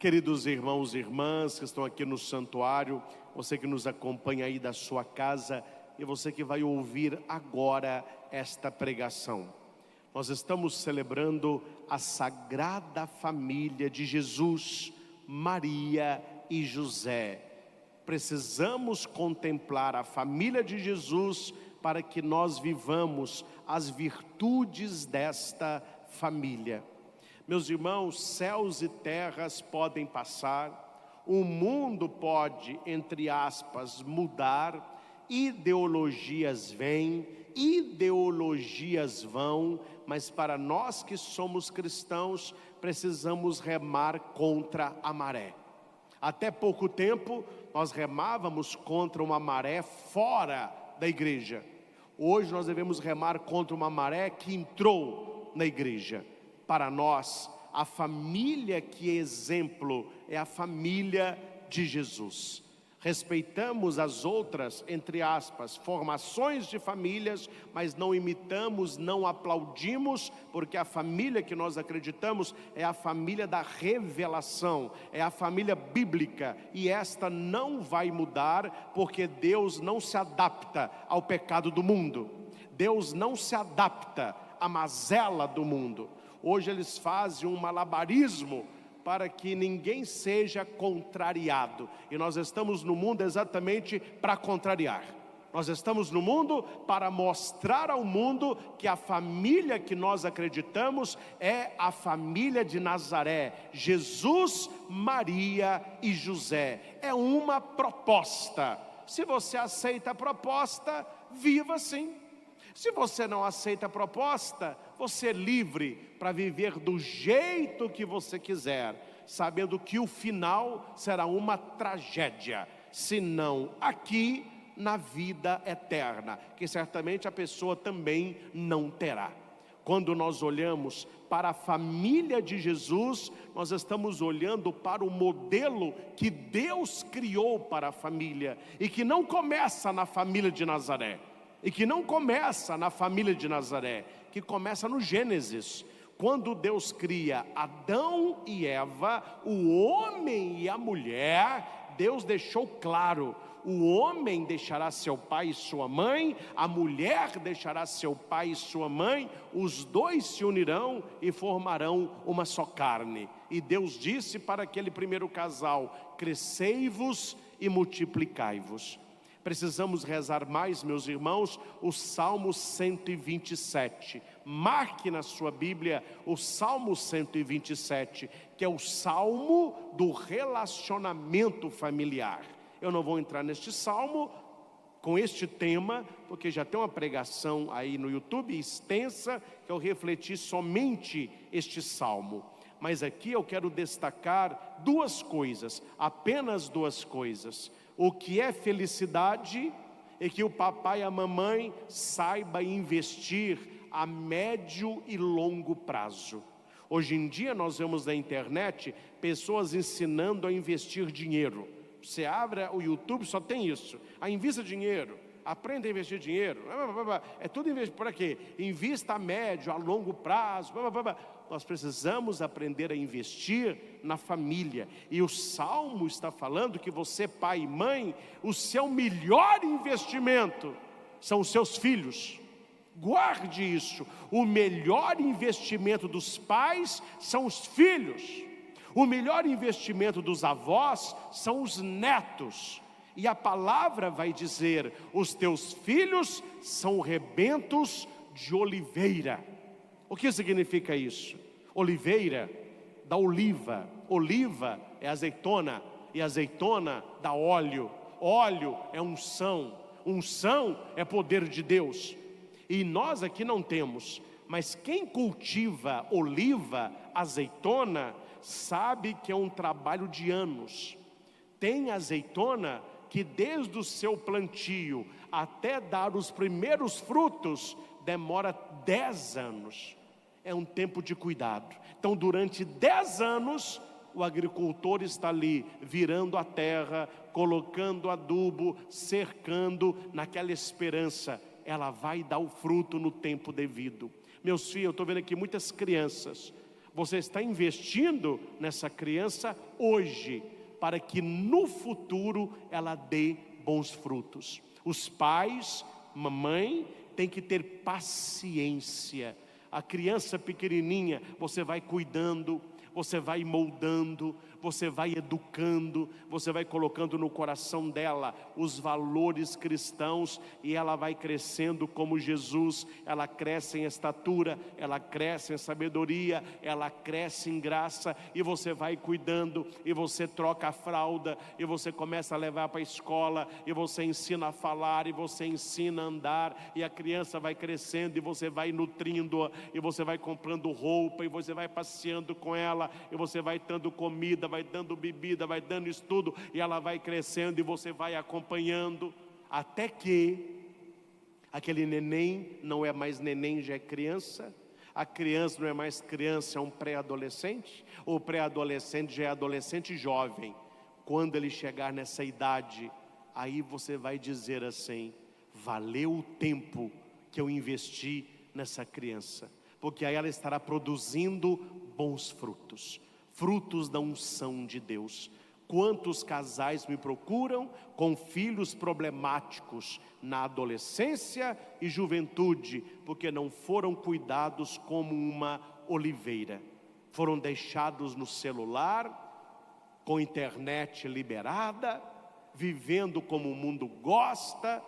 Queridos irmãos e irmãs que estão aqui no santuário, você que nos acompanha aí da sua casa e você que vai ouvir agora esta pregação. Nós estamos celebrando a Sagrada Família de Jesus, Maria e José. Precisamos contemplar a família de Jesus para que nós vivamos as virtudes desta família. Meus irmãos, céus e terras podem passar, o mundo pode, entre aspas, mudar, ideologias vêm, ideologias vão, mas para nós que somos cristãos, precisamos remar contra a maré. Até pouco tempo, nós remávamos contra uma maré fora da igreja. Hoje nós devemos remar contra uma maré que entrou na igreja. Para nós, a família que é exemplo é a família de Jesus. Respeitamos as outras, entre aspas, formações de famílias, mas não imitamos, não aplaudimos, porque a família que nós acreditamos é a família da revelação, é a família bíblica, e esta não vai mudar, porque Deus não se adapta ao pecado do mundo, Deus não se adapta à mazela do mundo. Hoje eles fazem um malabarismo para que ninguém seja contrariado. E nós estamos no mundo exatamente para contrariar. Nós estamos no mundo para mostrar ao mundo que a família que nós acreditamos é a família de Nazaré. Jesus, Maria e José. É uma proposta. Se você aceita a proposta, viva assim. Se você não aceita a proposta, você é livre para viver do jeito que você quiser, sabendo que o final será uma tragédia, se não aqui na vida eterna, que certamente a pessoa também não terá. Quando nós olhamos para a família de Jesus, nós estamos olhando para o modelo que Deus criou para a família, e que não começa na família de Nazaré, e que não começa na família de Nazaré, que começa no Gênesis, quando Deus cria Adão e Eva, o homem e a mulher. Deus deixou claro: o homem deixará seu pai e sua mãe, a mulher deixará seu pai e sua mãe, os dois se unirão e formarão uma só carne. E Deus disse para aquele primeiro casal: crescei-vos e multiplicai-vos. Precisamos rezar mais, meus irmãos, o Salmo 127. Marque na sua Bíblia o Salmo 127, que é o Salmo do relacionamento familiar. Eu não vou entrar neste Salmo com este tema, porque já tem uma pregação aí no YouTube extensa, que eu refleti somente este Salmo. Mas aqui eu quero destacar duas coisas, apenas duas coisas. O que é felicidade é que o papai e a mamãe saibam investir a médio e longo prazo. Hoje em dia nós vemos na internet pessoas ensinando a investir dinheiro. Você abre o YouTube, só tem isso: invista dinheiro, aprenda a investir dinheiro. É tudo investir. Por quê? Invista a médio, a longo prazo. Nós precisamos aprender a investir na família. E o Salmo está falando que você, pai e mãe, o seu melhor investimento são os seus filhos. Guarde isso: o melhor investimento dos pais são os filhos. O melhor investimento dos avós são os netos. E a palavra vai dizer: os teus filhos são rebentos de oliveira. O que significa isso? Oliveira dá oliva, oliva é azeitona, e azeitona dá óleo, óleo é unção, unção é poder de Deus. E nós aqui não temos, mas quem cultiva oliva, azeitona, sabe que é um trabalho de anos. Tem azeitona que desde o seu plantio até dar os primeiros frutos demora 10 anos. É um tempo de cuidado. Então durante 10 anos o agricultor está ali virando a terra, colocando adubo, cercando, naquela esperança: ela vai dar o fruto no tempo devido. Meus filhos, eu estou vendo aqui muitas crianças. Você está investindo nessa criança hoje, para que no futuro ela dê bons frutos. Os pais, mamãe, tem que ter paciência. A criança pequenininha, você vai cuidando, você vai moldando, você vai educando, você vai colocando no coração dela os valores cristãos, e ela vai crescendo como Jesus. Ela cresce em estatura, ela cresce em sabedoria, ela cresce em graça, e você vai cuidando, e você troca a fralda, e você começa a levar para a escola, e você ensina a falar, e você ensina a andar, e a criança vai crescendo, e você vai nutrindo-a, e você vai comprando roupa, e você vai passeando com ela, e você vai dando comida, vai dando bebida, vai dando estudo, e ela vai crescendo, e você vai acompanhando, até que aquele neném não é mais neném, já é criança. A criança não é mais criança, é um pré-adolescente. O pré-adolescente já é adolescente jovem. Quando ele chegar nessa idade, aí você vai dizer assim: valeu o tempo que eu investi nessa criança, porque aí ela estará produzindo bons frutos, frutos da unção de Deus. Quantos casais me procuram com filhos problemáticos na adolescência e juventude, porque não foram cuidados como uma oliveira, foram deixados no celular, com internet liberada, vivendo como o mundo gosta,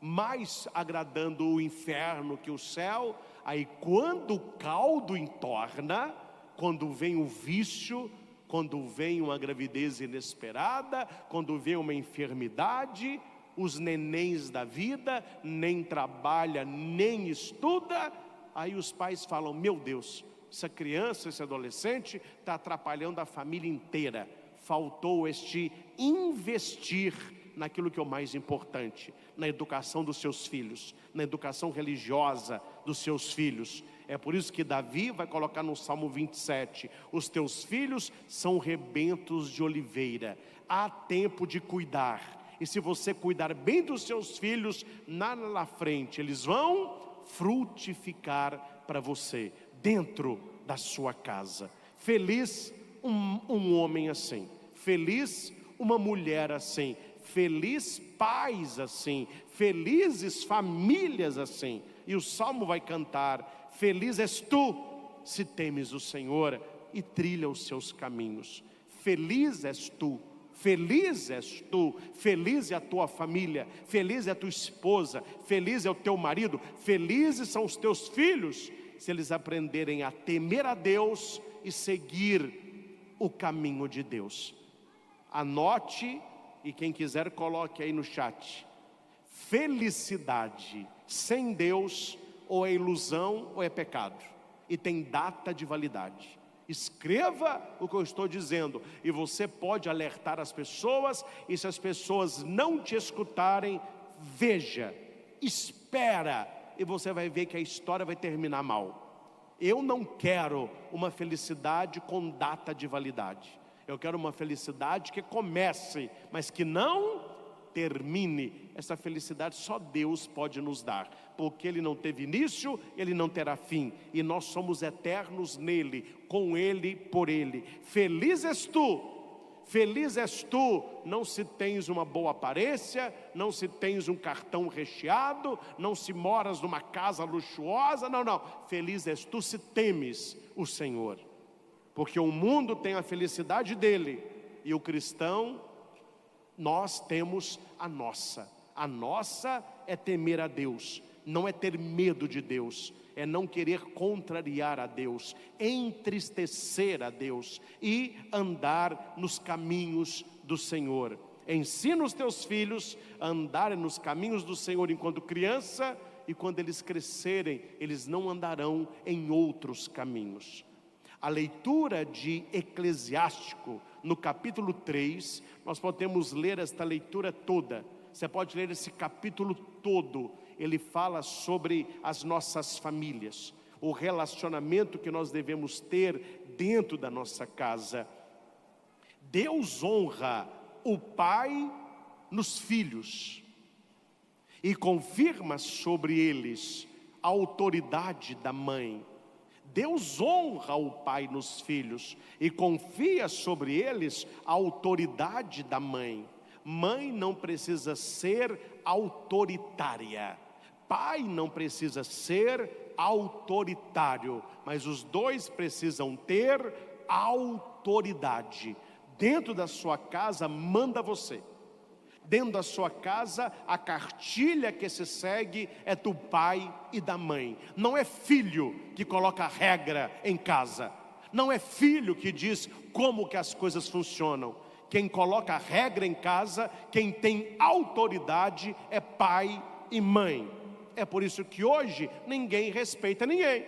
mais agradando o inferno que o céu. Aí quando o caldo entorna, quando vem o vício, quando vem uma gravidez inesperada, quando vem uma enfermidade, os nenéns da vida nem trabalha, nem estuda, aí os pais falam: meu Deus, essa criança, esse adolescente está atrapalhando a família inteira. Faltou este investir naquilo que é o mais importante, na educação dos seus filhos, na educação religiosa dos seus filhos. É por isso que Davi vai colocar no Salmo 27, os teus filhos são rebentos de oliveira, há tempo de cuidar, e se você cuidar bem dos seus filhos, na frente eles vão frutificar para você, dentro da sua casa. Feliz um homem assim, feliz uma mulher assim, feliz pais assim, felizes famílias assim. E o Salmo vai cantar: feliz és tu, se temes o Senhor e trilha os seus caminhos. Feliz és tu, feliz és tu, feliz é a tua família, feliz é a tua esposa, feliz é o teu marido, felizes são os teus filhos, se eles aprenderem a temer a Deus e seguir o caminho de Deus. Anote, e quem quiser coloque aí no chat: felicidade sem Deus ou é ilusão ou é pecado, e tem data de validade. Escreva o que eu estou dizendo, e você pode alertar as pessoas, e se as pessoas não te escutarem, veja, espera, e você vai ver que a história vai terminar mal. Eu não quero uma felicidade com data de validade. Eu quero uma felicidade que comece, mas que não termine. Essa felicidade só Deus pode nos dar, porque Ele não teve início, Ele não terá fim, e nós somos eternos nele, com Ele, por Ele. Feliz és tu, não se tens uma boa aparência, não se tens um cartão recheado, não se moras numa casa luxuosa, não, feliz és tu se temes o Senhor, porque o mundo tem a felicidade dele, e o cristão, nós temos a nossa é temer a Deus, não é ter medo de Deus, é não querer contrariar a Deus, entristecer a Deus e andar nos caminhos do Senhor. Ensina os teus filhos a andarem nos caminhos do Senhor enquanto criança, e quando eles crescerem, eles não andarão em outros caminhos. A leitura de Eclesiástico, no capítulo 3, nós podemos ler esta leitura toda. Você pode ler esse capítulo todo. Ele fala sobre as nossas famílias, o relacionamento que nós devemos ter dentro da nossa casa. Deus honra o pai nos filhos e confirma sobre eles a autoridade da mãe. Deus honra o pai nos filhos e confia sobre eles a autoridade da mãe. Mãe não precisa ser autoritária, pai não precisa ser autoritário, mas os dois precisam ter autoridade. Dentro da sua casa manda você. Dentro da sua casa, a cartilha que se segue é do pai e da mãe. Não é filho que coloca regra em casa. Não é filho que diz como que as coisas funcionam. Quem coloca regra em casa, quem tem autoridade é pai e mãe. É por isso que hoje ninguém respeita ninguém.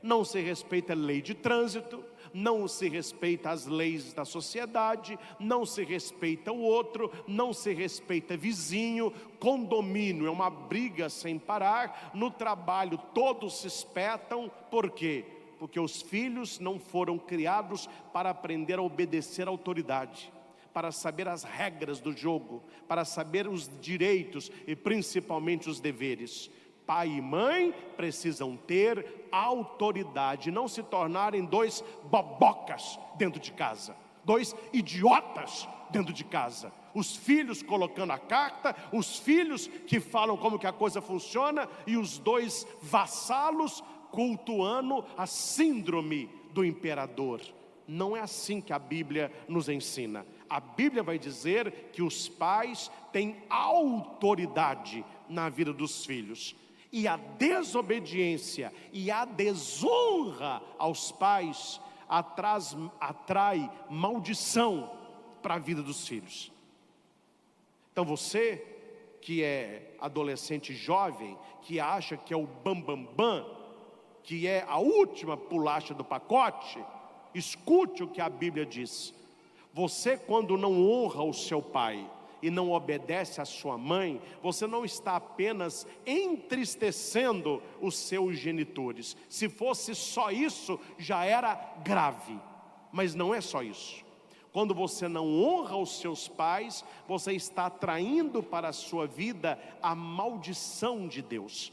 Não se respeita a lei de trânsito, não se respeita as leis da sociedade, não se respeita o outro, não se respeita vizinho. Condomínio é uma briga sem parar. No trabalho todos se espetam. Por quê? Porque os filhos não foram criados para aprender a obedecer à autoridade, para saber as regras do jogo, para saber os direitos e principalmente os deveres. Pai e mãe precisam ter autoridade, não se tornarem dois bobocas dentro de casa, dois idiotas dentro de casa. Os filhos colocando a carta, os filhos que falam como que a coisa funciona, e os dois vassalos cultuando a síndrome do imperador. Não é assim que a Bíblia nos ensina. A Bíblia vai dizer que os pais têm autoridade na vida dos filhos. E a desobediência e a desonra aos pais atrai maldição para a vida dos filhos. Então você que é adolescente jovem, que acha que é o bambambam, que é a última bolacha do pacote, escute o que a Bíblia diz. Você, quando não honra o seu pai e não obedece à sua mãe, você não está apenas entristecendo os seus genitores. Se fosse só isso, já era grave, mas não é só isso. Quando você não honra os seus pais, você está atraindo para a sua vida a maldição de Deus.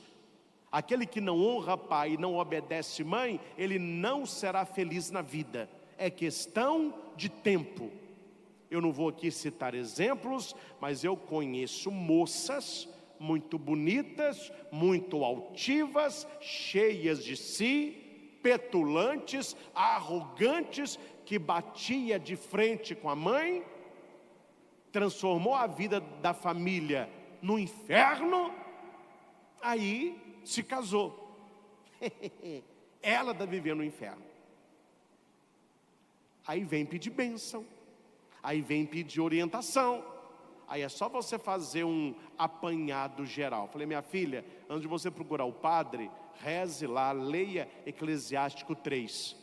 Aquele que não honra pai e não obedece mãe, ele não será feliz na vida. É questão de tempo. Eu não vou aqui citar exemplos, mas eu conheço moças muito bonitas, muito altivas, cheias de si, petulantes, arrogantes, que batia de frente com a mãe, transformou a vida da família no inferno, aí se casou. Ela está vivendo no inferno. Aí vem pedir bênção, aí vem pedir orientação. Aí é só você fazer um apanhado geral. Falei, minha filha, antes de você procurar o padre, reze lá, leia Eclesiástico 3.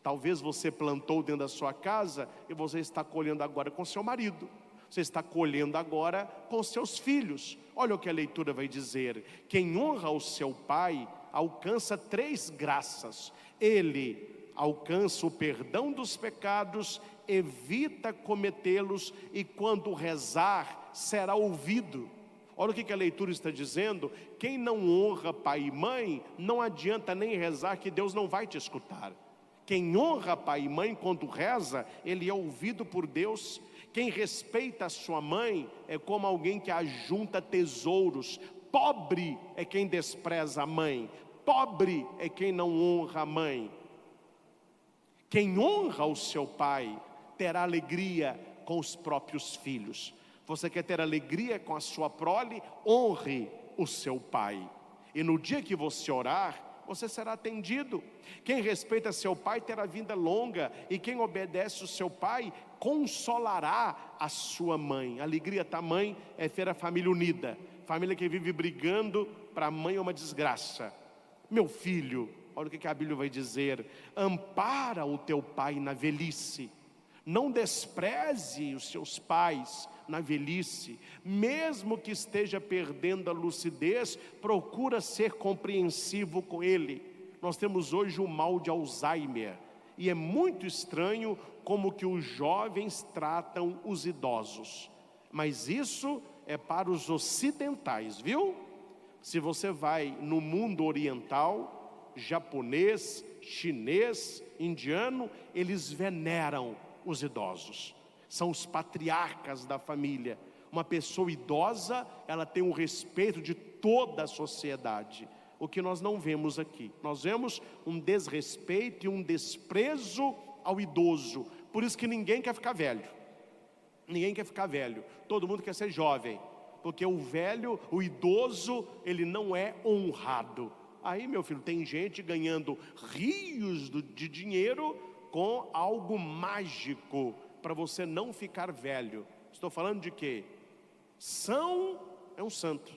Talvez você plantou dentro da sua casa e você está colhendo agora com seu marido. Você está colhendo agora com seus filhos. Olha o que a leitura vai dizer. Quem honra o seu pai alcança 3 graças. Ele alcança o perdão dos pecados, evita cometê-los, e quando rezar será ouvido. Olha o que a leitura está dizendo. Quem não honra pai e mãe, não adianta nem rezar, que Deus não vai te escutar. Quem honra pai e mãe, quando reza, ele é ouvido por Deus. Quem respeita a sua mãe é como alguém que ajunta tesouros. Pobre é quem despreza a mãe, pobre é quem não honra a mãe. Quem honra o seu pai terá alegria com os próprios filhos. Você quer ter alegria com a sua prole? Honre o seu pai. E no dia que você orar, você será atendido. Quem respeita seu pai terá vida longa, e quem obedece o seu pai consolará a sua mãe. Alegria da mãe é ver a família unida. Família que vive brigando, para a mãe é uma desgraça. Meu filho, olha o que a Bíblia vai dizer: ampara o teu pai na velhice, não despreze os seus pais na velhice. Mesmo que esteja perdendo a lucidez, procura ser compreensivo com ele. Nós temos hoje o mal de Alzheimer, e é muito estranho como que os jovens tratam os idosos. Mas isso é para os ocidentais, viu? Se você vai no mundo oriental, japonês, chinês, indiano, eles veneram os idosos. São os patriarcas da família. Uma pessoa idosa, ela tem o respeito de toda a sociedade. O que nós não vemos aqui. Nós vemos um desrespeito e um desprezo ao idoso. Por isso que ninguém quer ficar velho. Ninguém quer ficar velho. Todo mundo quer ser jovem. Porque o velho, o idoso, ele não é honrado. Aí, meu filho, tem gente ganhando rios de dinheiro com algo mágico para você não ficar velho. Estou falando de quê? São é um santo.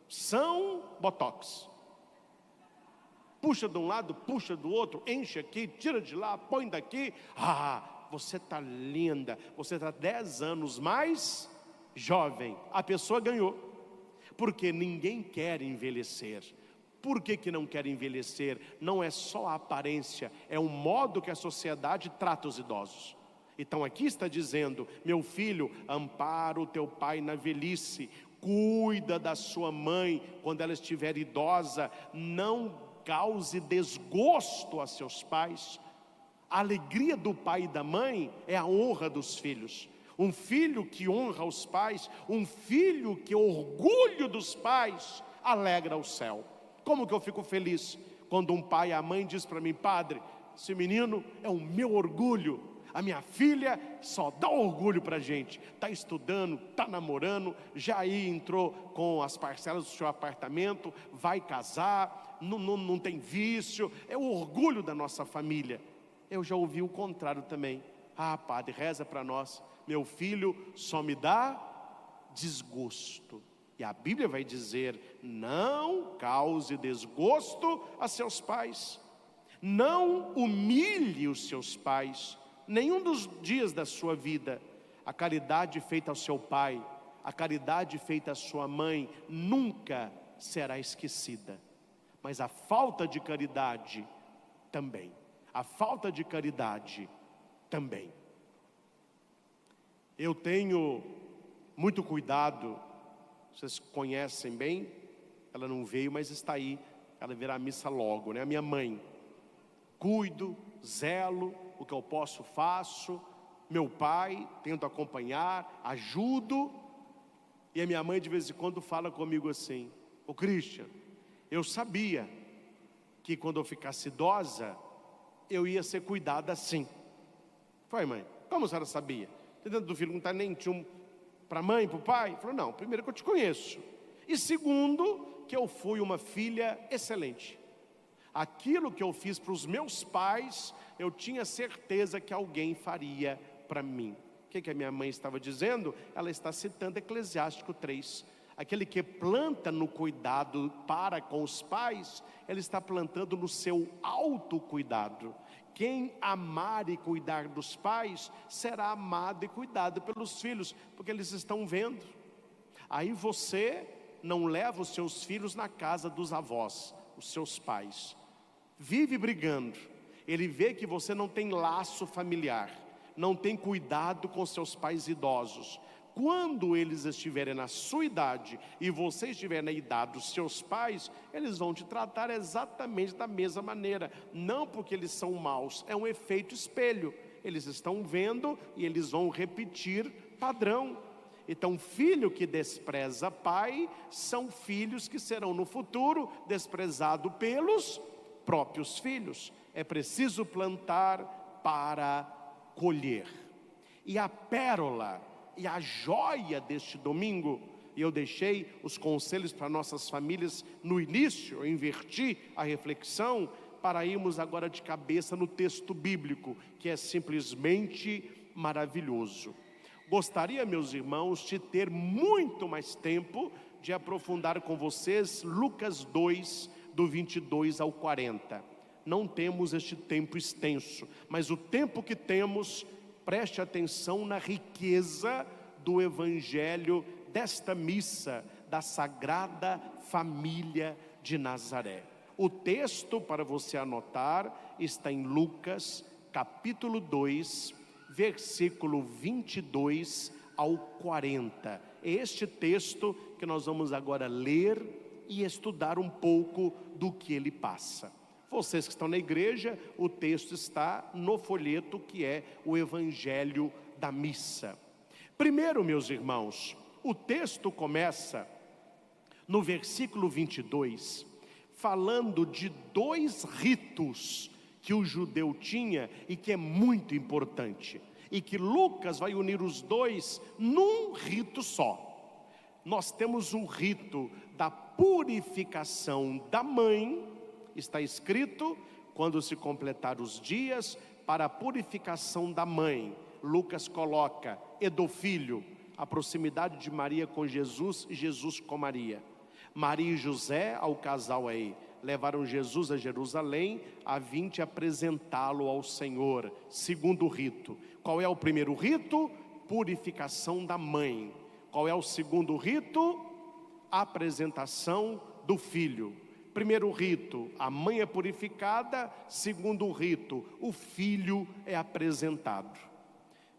São botox. Puxa de um lado, puxa do outro, enche aqui, tira de lá, põe daqui. Você está linda. Você está 10 anos mais jovem. A pessoa ganhou. Porque ninguém quer envelhecer. Por que não quer envelhecer? Não é só a aparência, é o modo que a sociedade trata os idosos. Então aqui está dizendo: meu filho, ampara o teu pai na velhice, cuida da sua mãe quando ela estiver idosa, não cause desgosto a seus pais. A alegria do pai e da mãe é a honra dos filhos. Um filho que honra os pais, um filho que é orgulho dos pais, alegra o céu. Como que eu fico feliz quando um pai e a mãe diz para mim: padre, esse menino é o meu orgulho, a minha filha só dá orgulho para a gente, está estudando, está namorando, já aí entrou com as parcelas do seu apartamento, vai casar, não tem vício, é o orgulho da nossa família. Eu já ouvi o contrário também: padre, reza para nós, meu filho só me dá desgosto. E a Bíblia vai dizer: não cause desgosto a seus pais, não humilhe os seus pais, nenhum dos dias da sua vida. A caridade feita ao seu pai, a caridade feita à sua mãe, nunca será esquecida. Mas a falta de caridade também. A falta de caridade também. Eu tenho muito cuidado. Vocês conhecem bem, ela não veio, mas está aí, ela virá à missa logo, né? A minha mãe, cuido, zelo, o que eu posso faço. Meu pai, tento acompanhar, ajudo. E a minha mãe de vez em quando fala comigo assim: ô Christian, eu sabia que quando eu ficasse idosa, eu ia ser cuidada assim. Foi, mãe? Como a senhora sabia? Dentro do filho não está nem para a mãe, para o pai? Falou: não, primeiro que eu te conheço, e segundo que eu fui uma filha excelente. Aquilo que eu fiz para os meus pais, eu tinha certeza que alguém faria para mim. O que a minha mãe estava dizendo? Ela está citando Eclesiástico 3. Aquele que planta no cuidado para com os pais, ele está plantando no seu autocuidado. Quem amar e cuidar dos pais, será amado e cuidado pelos filhos, porque eles estão vendo. Aí você não leva os seus filhos na casa dos avós, os seus pais. Vive brigando. Ele vê que você não tem laço familiar, não tem cuidado com seus pais idosos. Quando eles estiverem na sua idade e você estiver na idade dos seus pais, eles vão te tratar exatamente da mesma maneira. Não porque eles são maus, é um efeito espelho. Eles estão vendo e eles vão repetir padrão. Então, filho que despreza pai, são filhos que serão no futuro desprezados pelos próprios filhos. É preciso plantar para colher. E a pérola e a joia deste domingo, e eu deixei os conselhos para nossas famílias no início, eu inverti a reflexão para irmos agora de cabeça no texto bíblico, que é simplesmente maravilhoso. Gostaria, meus irmãos, de ter muito mais tempo de aprofundar com vocês Lucas 2, do 22 ao 40. Não temos este tempo extenso, mas o tempo que temos, preste atenção na riqueza do Evangelho desta missa da Sagrada Família de Nazaré. O texto para você anotar está em Lucas capítulo 2, versículo 22 ao 40. É este texto que nós vamos agora ler e estudar um pouco do que ele passa. Vocês que estão na igreja, o texto está no folheto que é o Evangelho da Missa. Primeiro, meus irmãos, o texto começa no versículo 22, falando de dois ritos que o judeu tinha e que é muito importante, e que Lucas vai unir os dois num rito só. Nós temos o rito da purificação da mãe, está escrito, quando se completar os dias, para a purificação da mãe. Lucas coloca, e do filho, a proximidade de Maria com Jesus e Jesus com Maria. Maria e José, ao casal aí, levaram Jesus a Jerusalém, a fim de apresentá-lo ao Senhor. Segundo rito. Qual é o primeiro rito? Purificação da mãe. Qual é o segundo rito? Apresentação do filho. Primeiro rito, a mãe é purificada. Segundo rito, o filho é apresentado.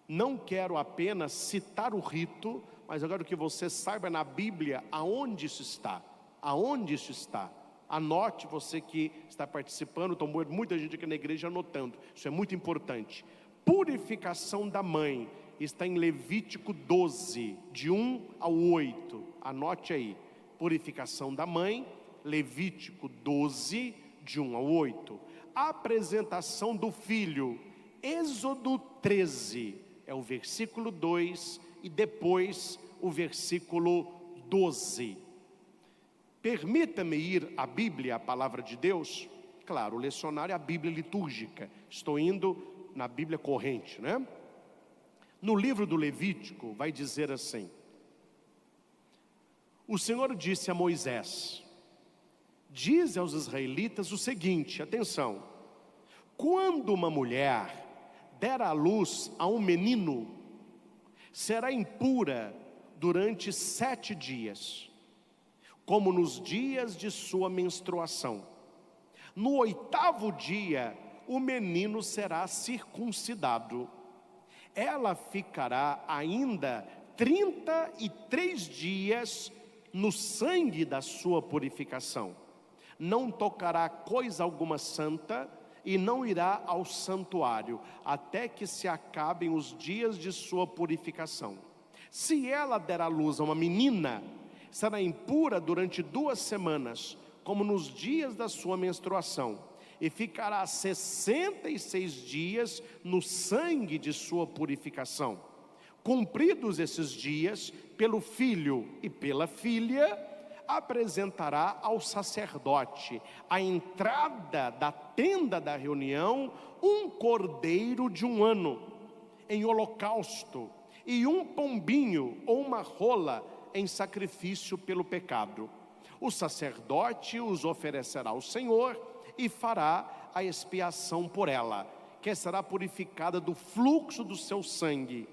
Não quero apenas citar o rito, mas eu quero que você saiba na Bíblia aonde isso está. Aonde isso está. Anote, você que está participando, tem muita gente aqui na igreja anotando. Isso é muito importante. Purificação da mãe está em Levítico 12, de 1 ao 8. Anote aí. Purificação da mãe, Levítico 12, de 1 ao 8. Apresentação do filho, Êxodo 13, é o versículo 2 e depois o versículo 12. Permita-me ir à Bíblia, a palavra de Deus. Claro, o lecionário é a Bíblia litúrgica. Estou indo na Bíblia corrente, né? No livro do Levítico vai dizer assim: o Senhor disse a Moisés: diz aos israelitas o seguinte, atenção: quando uma mulher der à luz a um menino, será impura durante 7 dias, como nos dias de sua menstruação. No 8º dia, o menino será circuncidado. Ela ficará ainda 33 dias no sangue da sua purificação. Não tocará coisa alguma santa e não irá ao santuário, até que se acabem os dias de sua purificação. Se ela der à luz a uma menina, será impura durante 2 semanas, como nos dias da sua menstruação, e ficará 66 dias no sangue de sua purificação. Cumpridos esses dias, pelo filho e pela filha, apresentará ao sacerdote, à entrada da tenda da reunião, um cordeiro de 1 ano, em holocausto, e um pombinho ou uma rola em sacrifício pelo pecado. O sacerdote os oferecerá ao Senhor e fará a expiação por ela, que será purificada do fluxo do seu sangue.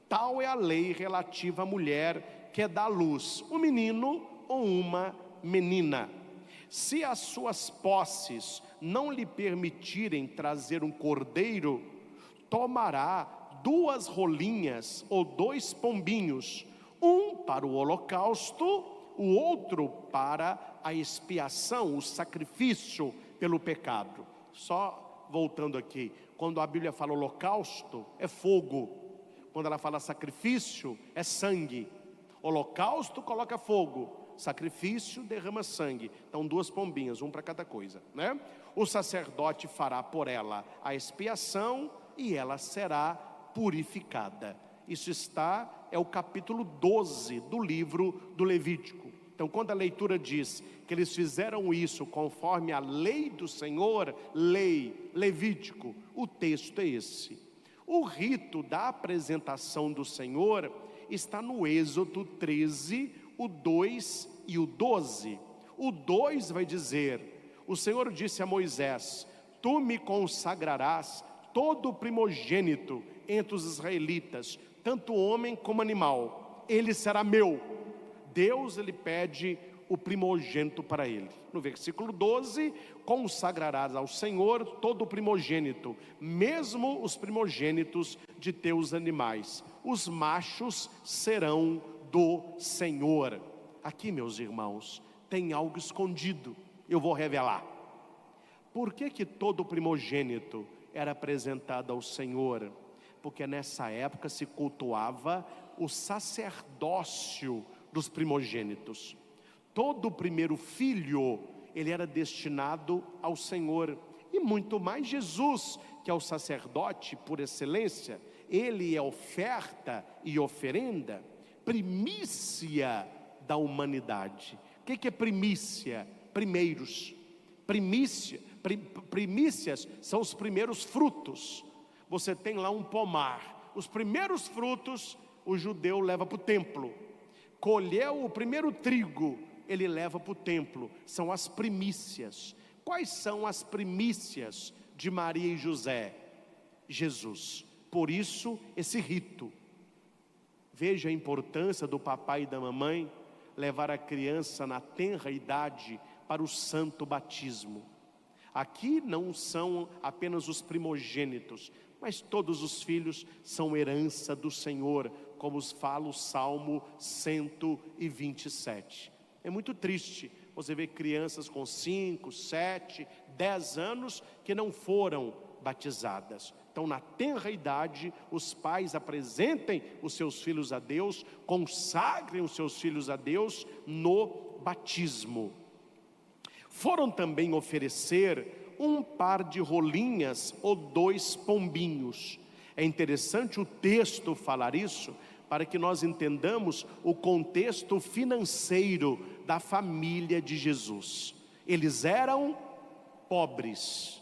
Tal é a lei relativa à mulher que dá à luz um menino ou uma menina. Se as suas posses não lhe permitirem trazer um cordeiro, tomará 2 rolinhas ou 2 pombinhos, um para o holocausto, o outro para a expiação, o sacrifício pelo pecado. Só voltando aqui, quando a Bíblia fala holocausto, é fogo. Quando ela fala sacrifício, é sangue. Holocausto coloca fogo, sacrifício derrama sangue. Então 2 pombinhas, um para cada coisa, né? O sacerdote fará por ela a expiação e ela será purificada. Isso é o capítulo 12 do livro do Levítico. Então, quando a leitura diz que eles fizeram isso conforme a lei do Senhor, lei, Levítico, o texto é esse. O rito da apresentação do Senhor está no Êxodo 13, o 2 e o 12. O 2 vai dizer: o Senhor disse a Moisés: tu me consagrarás todo o primogênito entre os israelitas, tanto homem como animal, ele será meu. Deus, ele pede o primogênito para ele. No versículo 12, consagrarás ao Senhor todo o primogênito, mesmo os primogênitos de teus animais. Os machos serão do Senhor. Aqui, meus irmãos, tem algo escondido, eu vou revelar. Por que todo primogênito era apresentado ao Senhor? Porque nessa época se cultuava o sacerdócio dos primogênitos. Todo primeiro filho, ele era destinado ao Senhor. E muito mais Jesus, que é o sacerdote por excelência, ele é oferta e oferenda, primícia da humanidade. O que é primícia? Primeiros. Primícias são os primeiros frutos. Você tem lá um pomar, os primeiros frutos o judeu leva para o templo. Colheu o primeiro trigo, ele leva para o templo. São as primícias. Quais são as primícias de Maria e José? Jesus. Por isso esse rito. Veja a importância do papai e da mamãe levar a criança na tenra idade para o santo batismo. Aqui não são apenas os primogênitos, mas todos os filhos são herança do Senhor, como fala o Salmo 127. É muito triste você ver crianças com 5, 7, 10 anos que não foram batizadas. Então, na tenra idade, os pais apresentem os seus filhos a Deus, consagrem os seus filhos a Deus no batismo. Foram também oferecer um par de rolinhas ou 2 pombinhos. É interessante o texto falar isso, para que nós entendamos o contexto financeiro da família de Jesus. Eles eram pobres,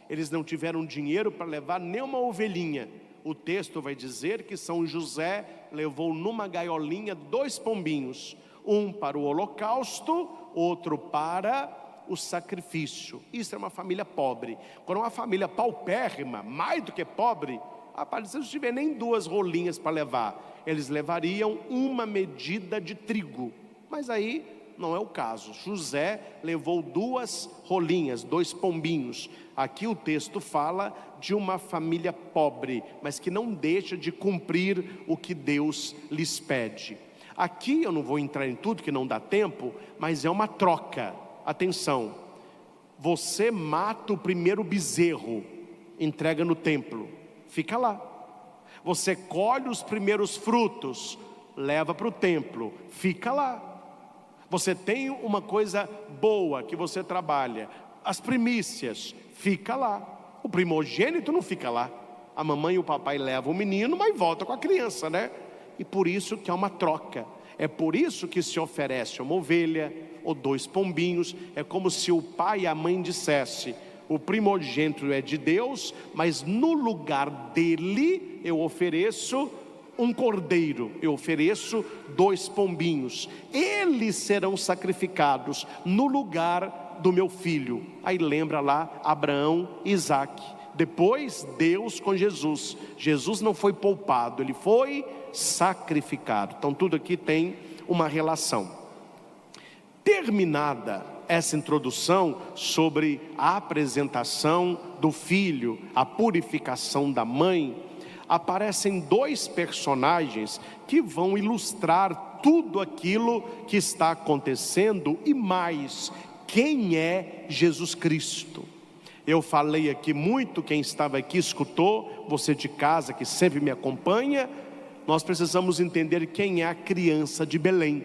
eles não tiveram dinheiro para levar nem uma ovelhinha. O texto vai dizer que São José levou numa gaiolinha 2 pombinhos, um para o holocausto, outro para o sacrifício. Isso é uma família pobre. Quando uma família paupérrima, mais do que pobre, rapaz, se não tiver nem 2 rolinhas para levar, eles levariam uma medida de trigo. Mas aí não é o caso. José levou 2 rolinhas, 2 pombinhos. Aqui o texto fala de uma família pobre, mas que não deixa de cumprir o que Deus lhes pede. Aqui eu não vou entrar em tudo, que não dá tempo, mas é uma troca. Atenção, você mata o primeiro bezerro, entrega no templo, fica lá. Você colhe os primeiros frutos, leva para o templo, fica lá. Você tem uma coisa boa que você trabalha, as primícias, fica lá. O primogênito não fica lá. A mamãe e o papai levam o menino, mas volta com a criança, né? E por isso que é uma troca. É por isso que se oferece uma ovelha ou 2 pombinhos. É como se o pai e a mãe dissesse: o primogênito é de Deus, mas no lugar dele eu ofereço um cordeiro, eu ofereço 2 pombinhos. Eles serão sacrificados no lugar do meu filho. Aí lembra lá Abraão e Isaac. Depois Deus com Jesus. Jesus não foi poupado, ele foi sacrificado. Então tudo aqui tem uma relação. Terminada essa introdução sobre a apresentação do filho, a purificação da mãe, aparecem 2 personagens que vão ilustrar tudo aquilo que está acontecendo e mais, quem é Jesus Cristo. Eu falei aqui muito, quem estava aqui escutou, você de casa que sempre me acompanha. Nós precisamos entender quem é a criança de Belém,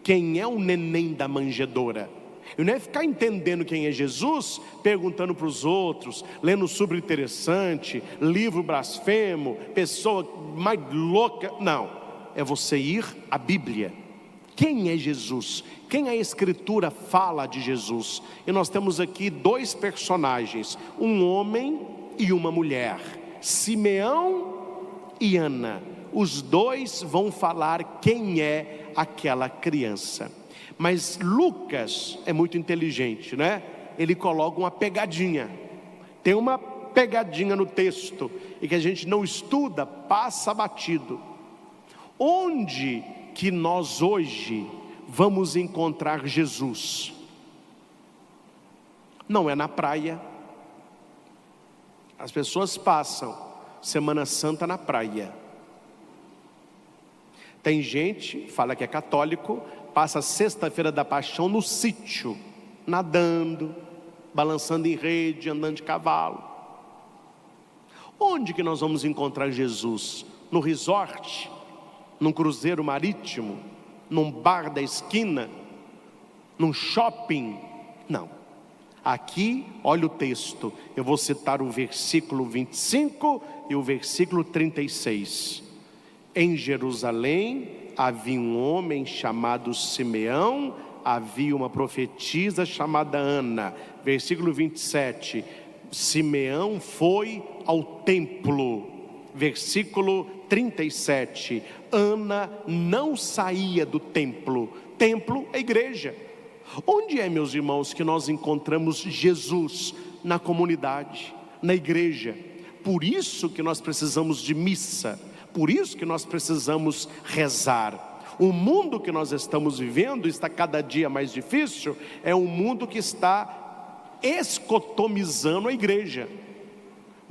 quem é o neném da manjedoura. Eu não é ficar entendendo quem é Jesus, perguntando para os outros, lendo super interessante, livro blasfemo, pessoa mais louca. Não, é você ir à Bíblia. Quem é Jesus? Quem a Escritura fala de Jesus? E nós temos aqui 2 personagens, um homem e uma mulher, Simeão e Ana. Os 2 vão falar quem é aquela criança. Mas Lucas é muito inteligente, né? Ele coloca uma pegadinha. Tem uma pegadinha no texto, e que a gente não estuda, passa batido. Onde que nós hoje vamos encontrar Jesus? Não é na praia. As pessoas passam Semana Santa na praia. Tem gente, fala que é católico, passa Sexta-feira da Paixão no sítio, nadando, balançando em rede, andando de cavalo. Onde que nós vamos encontrar Jesus? No resort? Num cruzeiro marítimo? Num bar da esquina? Num shopping? Não. Aqui, olha o texto, eu vou citar o versículo 25 e o versículo 36. Em Jerusalém havia um homem chamado Simeão, havia uma profetisa chamada Ana. Versículo 27, Simeão foi ao templo. Versículo 37, Ana não saía do templo. Templo é igreja. Onde é, meus irmãos, que nós encontramos Jesus? Na comunidade, na igreja. Por isso que nós precisamos de missa, por isso que nós precisamos rezar. O mundo que nós estamos vivendo está cada dia mais difícil, é um mundo que está escotomizando a igreja.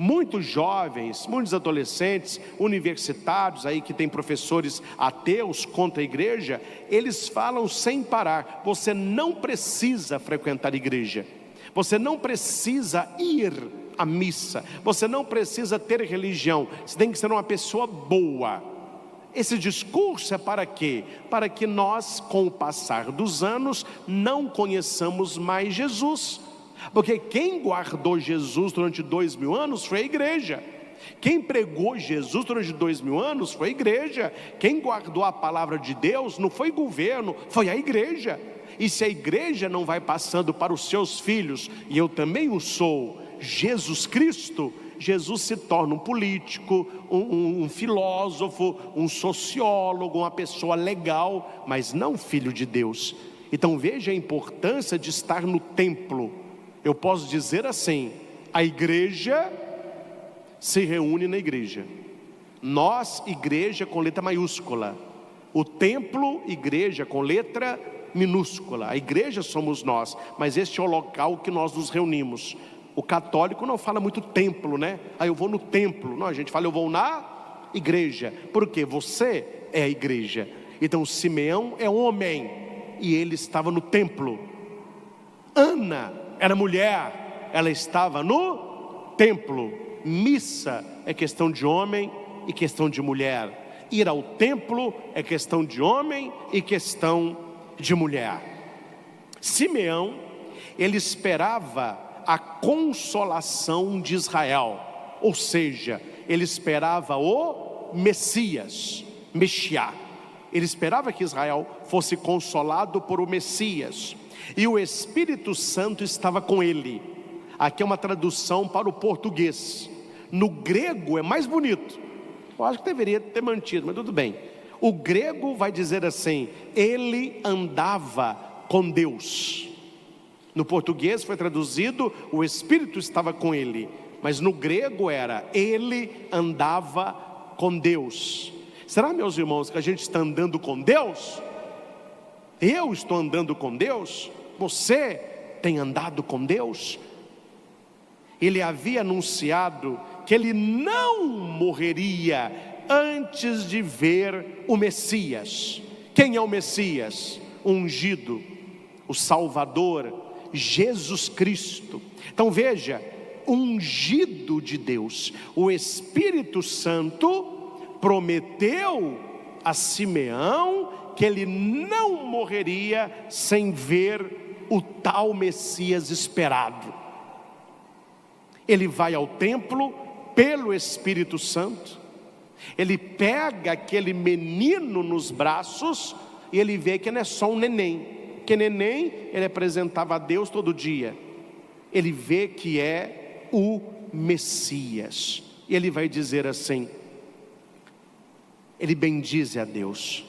Muitos jovens, muitos adolescentes, universitários aí que tem professores ateus contra a igreja, eles falam sem parar: você não precisa frequentar a igreja, você não precisa ir à missa, você não precisa ter religião, você tem que ser uma pessoa boa. Esse discurso é para quê? Para que nós, com o passar dos anos, não conheçamos mais Jesus. Porque quem guardou Jesus durante 2000 anos foi a igreja. Quem pregou Jesus durante 2000 anos foi a igreja. Quem guardou a palavra de Deus não foi governo, foi a igreja. E se a igreja não vai passando para os seus filhos, e eu também o sou, Jesus Cristo, Jesus se torna um político, um filósofo, um sociólogo, uma pessoa legal, mas não filho de Deus. Então veja a importância de estar no templo. Eu posso dizer assim: a igreja se reúne na igreja. Nós, igreja com letra maiúscula. O templo, igreja com letra minúscula. A igreja somos nós, mas este é o local que nós nos reunimos. O católico não fala muito templo, né? Eu vou no templo. Não, a gente fala eu vou na igreja. Por quê? Você é a igreja. Então Simeão é homem e ele estava no templo. Ana era mulher, ela estava no templo. Missa é questão de homem e questão de mulher. Ir ao templo é questão de homem e questão de mulher. Simeão, ele esperava a consolação de Israel, ou seja, ele esperava o Messias, Mexiá. Ele esperava que Israel fosse consolado por o Messias. E o Espírito Santo estava com ele. Aqui é uma tradução para o português. No grego é mais bonito. Eu acho que deveria ter mantido, mas tudo bem. O grego vai dizer assim: ele andava com Deus. No português foi traduzido: o Espírito estava com ele. Mas no grego era: ele andava com Deus. Será, meus irmãos, que a gente está andando com Deus? Eu estou andando com Deus? Você tem andado com Deus? Ele havia anunciado que ele não morreria antes de ver o Messias. Quem é o Messias? O ungido, o Salvador, Jesus Cristo. Então veja, ungido de Deus, o Espírito Santo prometeu a Simeão que ele não morreria sem ver o tal Messias esperado. Ele vai ao templo pelo Espírito Santo, ele pega aquele menino nos braços e ele vê que não é só um neném, que neném ele apresentava a Deus todo dia. Ele vê que é o Messias, e ele vai dizer assim, ele bendize a Deus.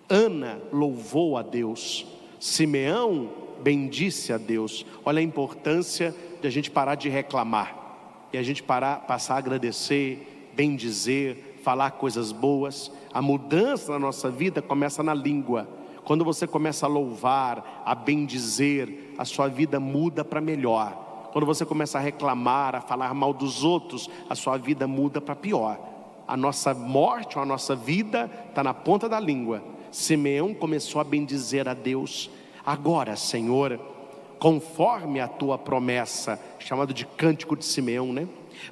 Ana louvou a Deus, Simeão bendisse a Deus. Olha a importância de a gente parar de reclamar e a gente passar a agradecer, bendizer, falar coisas boas. A mudança na nossa vida começa na língua. Quando você começa a louvar, a bendizer, a sua vida muda para melhor. Quando você começa a reclamar, a falar mal dos outros, a sua vida muda para pior. A nossa morte, a nossa vida está na ponta da língua. Simeão começou a bendizer a Deus. Agora, Senhor, conforme a tua promessa, chamado de cântico de Simeão, né?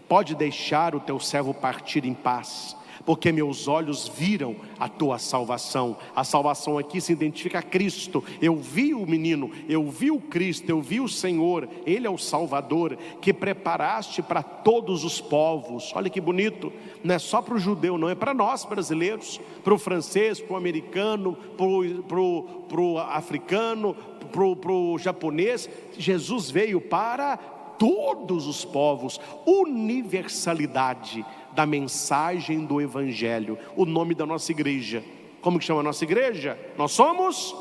Pode deixar o teu servo partir em paz, porque meus olhos viram a tua salvação. A salvação aqui se identifica a Cristo. Eu vi o menino, eu vi o Cristo, eu vi o Senhor. Ele é o Salvador, que preparaste para todos os povos. Olha que bonito, não é só para o judeu, não, é para nós brasileiros, para o francês, para o americano, para o africano, para o japonês. Jesus veio para todos os povos. Universalidade da mensagem do Evangelho. O nome da nossa igreja, como que chama a nossa igreja? Nós somos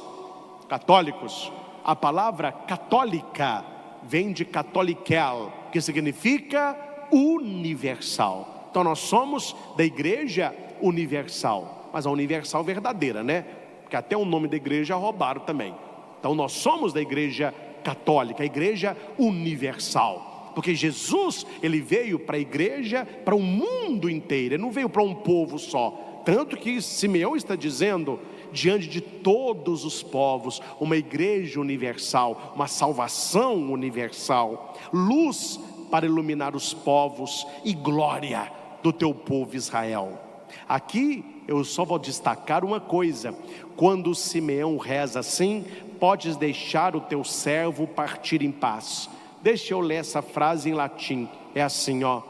católicos. A palavra católica vem de catholical, que significa universal. Então nós somos da igreja universal, mas a universal verdadeira, né? Porque até o nome da igreja roubaram também. Então nós somos da igreja católica, a igreja universal, porque Jesus, ele veio para a igreja, para o mundo inteiro, ele não veio para um povo só, tanto que Simeão está dizendo, diante de todos os povos, uma igreja universal, uma salvação universal, luz para iluminar os povos e glória do teu povo Israel. Aqui eu só vou destacar uma coisa: quando Simeão reza assim, podes deixar o teu servo partir em paz. Deixa eu ler essa frase em latim, é assim, ó: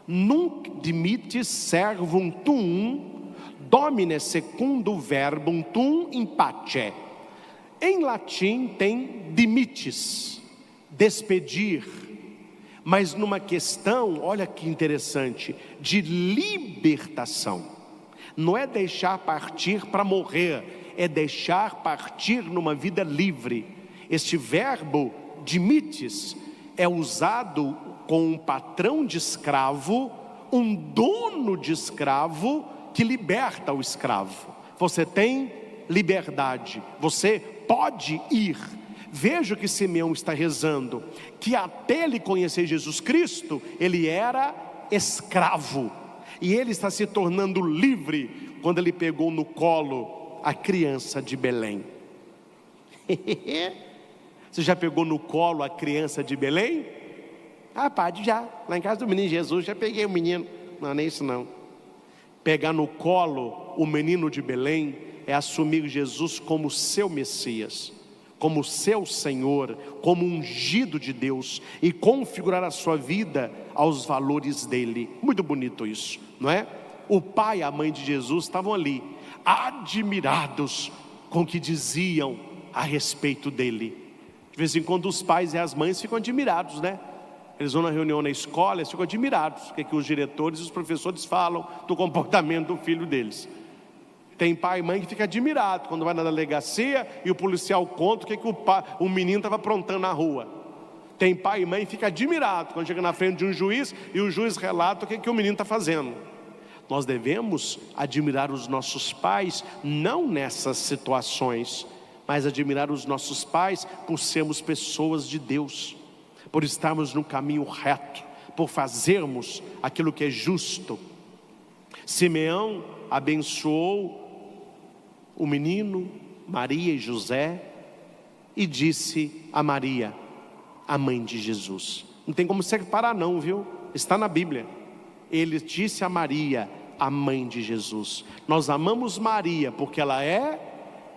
Nunc dimittis servum tuum, domine secundum verbum tuum in pace. Em latim tem dimittis, despedir, mas numa questão, olha que interessante, de libertação. Não é deixar partir para morrer, é deixar partir numa vida livre. Este verbo dimittis é usado com um patrão de escravo, um dono de escravo que liberta o escravo. Você tem liberdade, você pode ir. Veja o que Simeão está rezando, que até ele conhecer Jesus Cristo, ele era escravo, e ele está se tornando livre, quando ele pegou no colo a criança de Belém. Você já pegou no colo a criança de Belém? Ah, padre, já, lá em casa do menino Jesus, já peguei o menino. Não, nem isso não. Pegar no colo o menino de Belém é assumir Jesus como seu Messias, como seu Senhor, como ungido de Deus, e configurar a sua vida aos valores dele. Muito bonito isso, não é? O pai e a mãe de Jesus estavam ali, admirados com o que diziam a respeito dele. De vez em quando os pais e as mães ficam admirados, né? Eles vão na reunião na escola, eles ficam admirados, o que os diretores e os professores falam do comportamento do filho deles. Tem pai e mãe que fica admirado quando vai na delegacia e o policial conta o que o menino estava aprontando na rua. Tem pai e mãe que fica admirado quando chega na frente de um juiz e o juiz relata o que o menino está fazendo. Nós devemos admirar os nossos pais, não nessas situações, mas admirar os nossos pais por sermos pessoas de Deus, por estarmos no caminho reto, por fazermos aquilo que é justo. Simeão abençoou o menino, Maria e José, e disse a Maria, a mãe de Jesus. Não tem como separar não, viu? Está na Bíblia. Ele disse a Maria, a mãe de Jesus. Nós amamos Maria porque ela é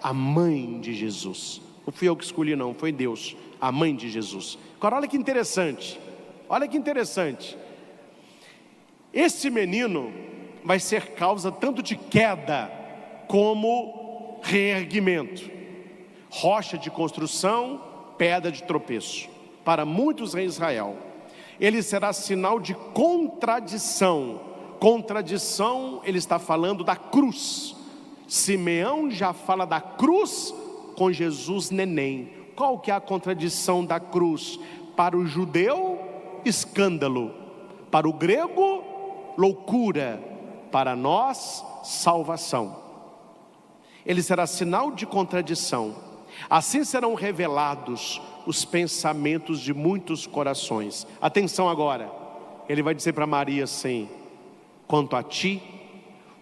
a mãe de Jesus. Não fui eu que escolhi não, foi Deus, a mãe de Jesus. Agora olha que interessante, olha que interessante. Esse menino vai ser causa tanto de queda como reerguimento. Rocha de construção, pedra de tropeço. Para muitos em Israel, ele será sinal de contradição. Contradição, ele está falando da cruz. Simeão já fala da cruz com Jesus neném. Qual que é a contradição da cruz? Para o judeu, escândalo. Para o grego, loucura. Para nós, salvação. Ele será sinal de contradição. Assim serão revelados os pensamentos de muitos corações. Atenção agora, ele vai dizer para Maria assim: quanto a ti,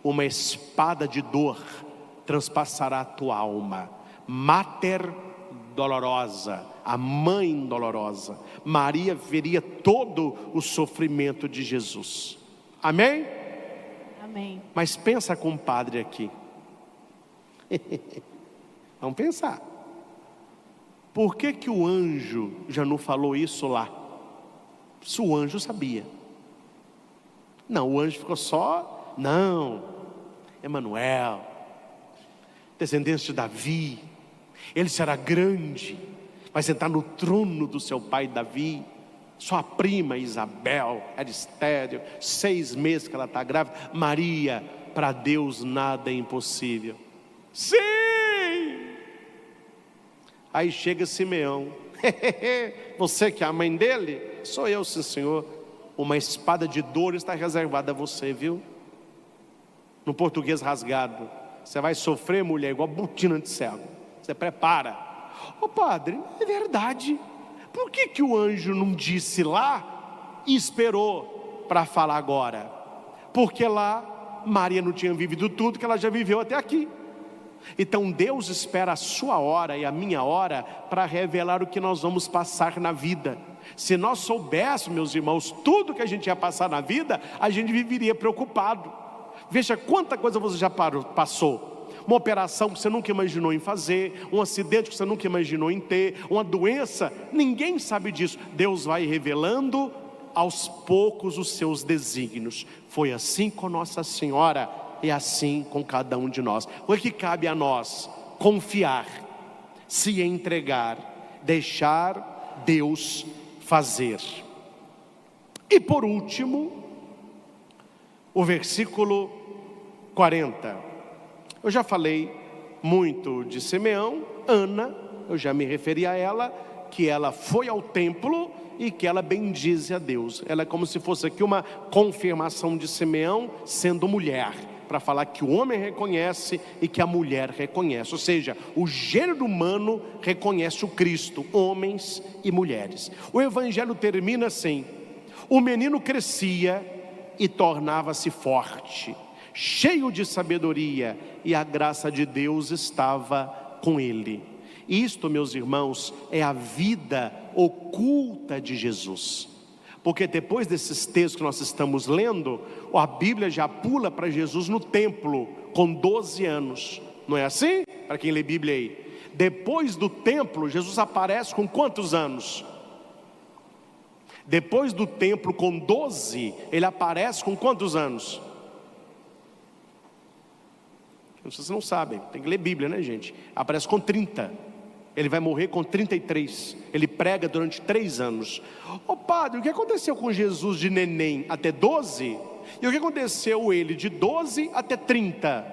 uma espada de dor transpassará a tua alma. Mater dolorosa, a mãe dolorosa. Maria veria todo o sofrimento de Jesus. Amém? Amém. Mas pensa com o padre aqui. Vamos pensar. Por que que o anjo já não falou isso lá? Se o anjo sabia. Não, o anjo ficou só, não, Emanuel, descendente de Davi, ele será grande, vai sentar no trono do seu pai Davi. Sua prima Isabel era estéril, 6 meses que ela está grávida. Maria, para Deus nada é impossível. Sim! Aí chega Simeão. Você que é a mãe dele? Sou eu, sim senhor. Uma espada de dor está reservada a você, viu? No português rasgado. Você vai sofrer, mulher, igual botina de cego. Você prepara. Ô padre, é verdade. Por que que o anjo não disse lá e esperou para falar agora? Porque lá Maria não tinha vivido tudo que ela já viveu até aqui. Então Deus espera a sua hora e a minha hora para revelar o que nós vamos passar na vida. Se nós soubéssemos, meus irmãos, tudo que a gente ia passar na vida, a gente viveria preocupado. Veja quanta coisa você já passou. Uma operação que você nunca imaginou em fazer, um acidente que você nunca imaginou em ter, uma doença, ninguém sabe disso. Deus vai revelando aos poucos os seus desígnios. Foi assim com Nossa Senhora e assim com cada um de nós. O que cabe a nós? Confiar, se entregar, deixar Deus fazer. E por último, o versículo 40. Eu já falei muito de Simeão. Ana, eu já me referi a ela, que ela foi ao templo e que ela bendize a Deus. Ela é como se fosse aqui uma confirmação de Simeão sendo mulher, para falar que o homem reconhece e que a mulher reconhece. Ou seja, o gênero humano reconhece o Cristo, homens e mulheres. O evangelho termina assim: o menino crescia e tornava-se forte, cheio de sabedoria, e a graça de Deus estava com ele. Isto, meus irmãos, é a vida oculta de Jesus. Porque depois desses textos que nós estamos lendo, a Bíblia já pula para Jesus no templo, com 12 anos. Não é assim? Para quem lê Bíblia aí. Depois do templo, Jesus aparece com quantos anos? Depois do templo, com 12, ele aparece com quantos anos? Vocês não sabem, tem que ler Bíblia, né, gente? Aparece com 30. Ele vai morrer com 33. Ele prega durante 3 anos. Ô padre, o que aconteceu com Jesus de neném até 12? E o que aconteceu ele de 12 até 30?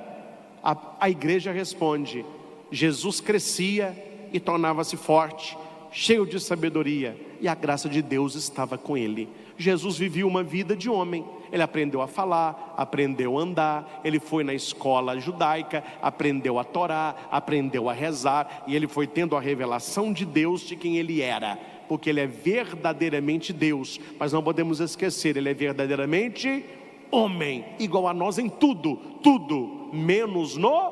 A igreja responde: Jesus crescia e tornava-se forte, cheio de sabedoria, e a graça de Deus estava com ele. Jesus vivia uma vida de homem. Ele aprendeu a falar, aprendeu a andar, ele foi na escola judaica, aprendeu a Torá, aprendeu a rezar, e ele foi tendo a revelação de Deus de quem ele era, porque ele é verdadeiramente Deus. Mas não podemos esquecer, ele é verdadeiramente homem, igual a nós em tudo, tudo, menos no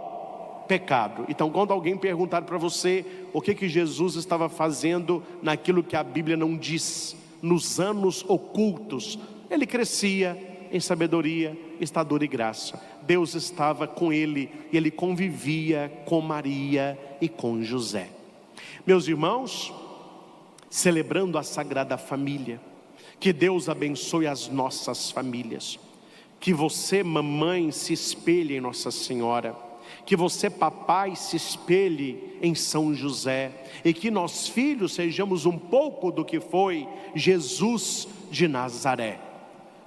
pecado. Então, quando alguém perguntar para você o que Jesus estava fazendo naquilo que a Bíblia não diz, nos anos ocultos, ele crescia em sabedoria, estatura e graça. Deus estava com ele e ele convivia com Maria e com José. Meus irmãos, celebrando a Sagrada Família, que Deus abençoe as nossas famílias, que você, mamãe, se espelhe em Nossa Senhora, que você, papai, se espelhe em São José, e que nós filhos sejamos um pouco do que foi Jesus de Nazaré.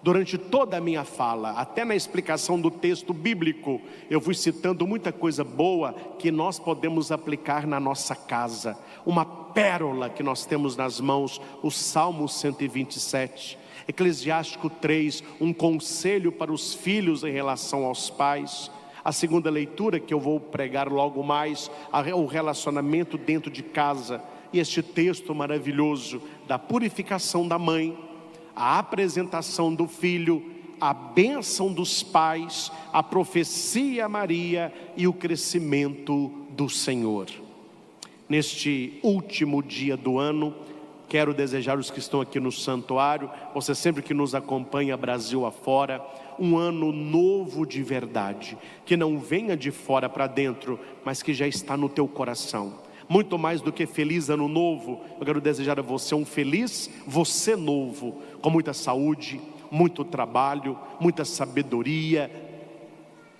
Durante toda a minha fala, até na explicação do texto bíblico, eu fui citando muita coisa boa que nós podemos aplicar na nossa casa. Uma pérola que nós temos nas mãos, o Salmo 127, Eclesiástico 3, um conselho para os filhos em relação aos pais. A segunda leitura que eu vou pregar logo mais, o relacionamento dentro de casa, e este texto maravilhoso da purificação da mãe, a apresentação do filho, a bênção dos pais, a profecia a Maria e o crescimento do Senhor. neste último dia do ano. Quero desejar aos que estão aqui no santuário, você sempre que nos acompanha Brasil afora, um ano novo de verdade, que não venha de fora para dentro, mas que já está no teu coração. Muito mais do que feliz ano novo, eu quero desejar a você um feliz você novo, com muita saúde, muito trabalho, muita sabedoria,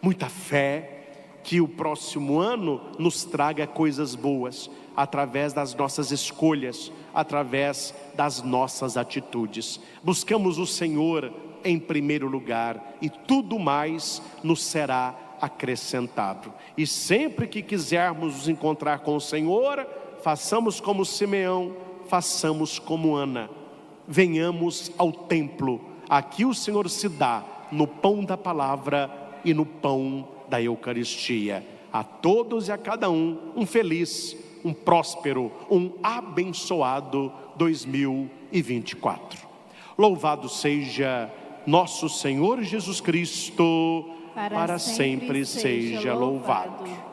muita fé. Que o próximo ano nos traga coisas boas, através das nossas escolhas, através das nossas atitudes. Buscamos o Senhor em primeiro lugar, e tudo mais nos será acrescentado. E sempre que quisermos nos encontrar com o Senhor, façamos como Simeão, façamos como Ana. Venhamos ao templo. Aqui o Senhor se dá no pão da palavra e no pão da Eucaristia. A todos e a cada um feliz, um próspero, um abençoado 2024. Louvado seja nosso Senhor Jesus Cristo, para sempre seja louvado.